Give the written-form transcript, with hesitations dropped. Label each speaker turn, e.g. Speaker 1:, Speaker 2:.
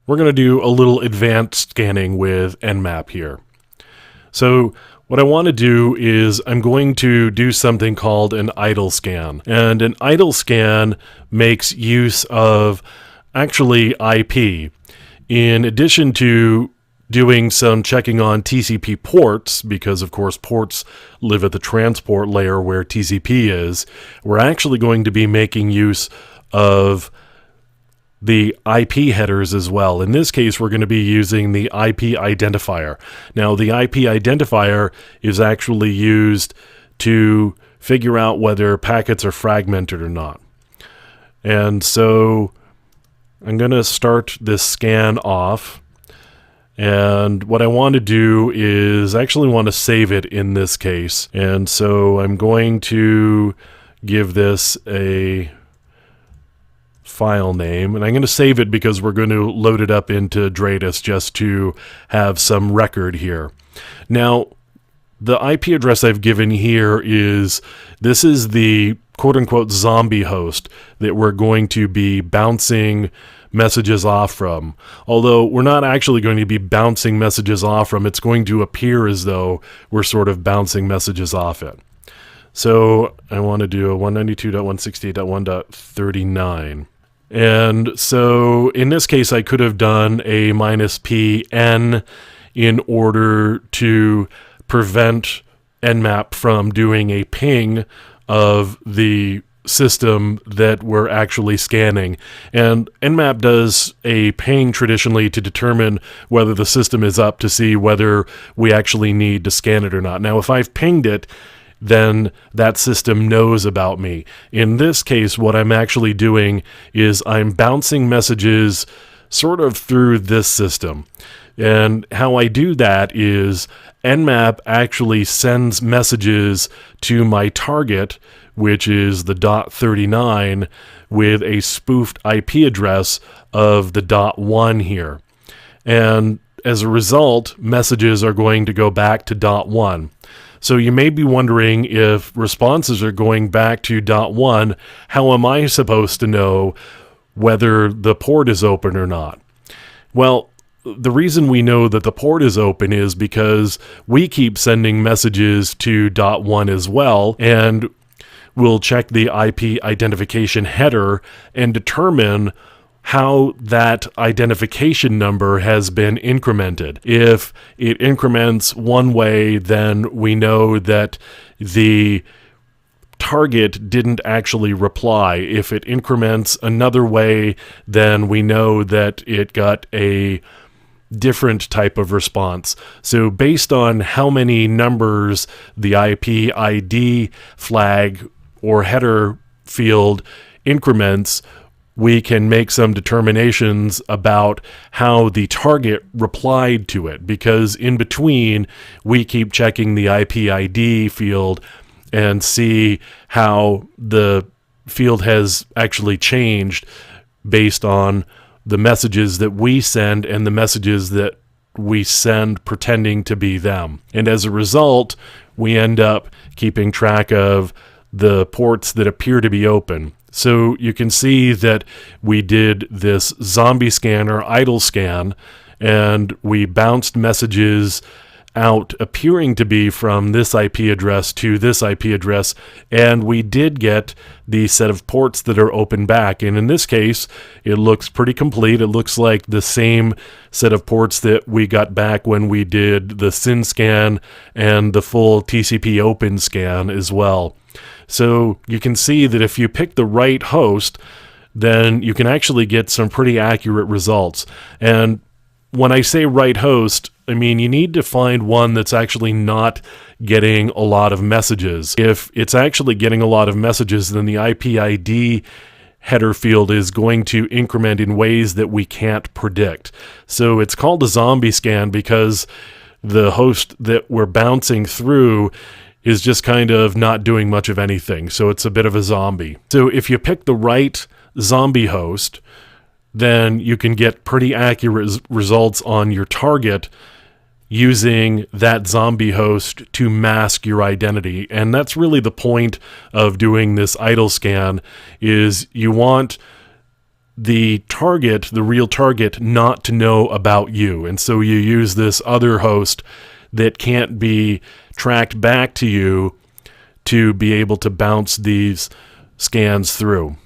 Speaker 1: we're going to do a little advanced scanning with Nmap here. So what I want to do is I'm going to do something called an idle scan. And an idle scan makes use of actually IP. In addition to doing some checking on TCP ports, because of course ports live at the transport layer where TCP is, we're actually going to be making use of the IP headers as well. In this case, we're going to be using the IP identifier. Now, the IP identifier is actually used to figure out whether packets are fragmented or not. And so I'm going to start this scan off. And what I want to do is actually want to save it in this case. And so I'm going to give this a file name, and I'm going to save it because we're going to load it up into Dratus just to have some record here. Now, the IP address I've given here is the quote-unquote zombie host that we're going to be bouncing messages off from. Although we're not actually going to be bouncing messages off from, it's going to appear as though we're sort of bouncing messages off it. So I want to do a 192.168.1.39. And so in this case, I could have done a -pn in order to prevent Nmap from doing a ping of the system that we're actually scanning. And Nmap does a ping traditionally to determine whether the system is up to see whether we actually need to scan it or not. Now, if I've pinged it, then that system knows about me. In this case, what I'm actually doing is I'm bouncing messages sort of through this system. And how I do that is Nmap actually sends messages to my target, which is the .39, with a spoofed IP address of the .1 here. And as a result, messages are going to go back to .1. So you may be wondering, if responses are going back to .1, how am I supposed to know whether the port is open or not? Well, the reason we know that the port is open is because we keep sending messages to .1 as well, and we'll check the IP identification header and determine how that identification number has been incremented. If it increments one way, then we know that the target didn't actually reply. If it increments another way, then we know that it got a different type of response. So based on how many numbers the IP ID flag or header field increments, we can make some determinations about how the target replied to it, because in between we keep checking the IP ID field and see how the field has actually changed based on the messages that we send and the messages that we send pretending to be them. And as a result, we end up keeping track of the ports that appear to be open. So you can see that we did this zombie scanner idle scan, and we bounced messages out appearing to be from this IP address to this IP address, and we did get the set of ports that are open back. And in this case, it looks pretty complete. It looks like the same set of ports that we got back when we did the SYN scan and the full TCP open scan as well. So you can see that if you pick the right host, then you can actually get some pretty accurate results. And when I say right host, I mean you need to find one that's actually not getting a lot of messages. If it's actually getting a lot of messages, then the IP ID header field is going to increment in ways that we can't predict. So it's called a zombie scan because the host that we're bouncing through is just kind of not doing much of anything. So it's a bit of a zombie. So if you pick the right zombie host, then you can get pretty accurate results on your target using that zombie host to mask your identity. And that's really the point of doing this idle scan, is you want the target, the real target, not to know about you. And so you use this other host that can't be tracked back to you to be able to bounce these scans through.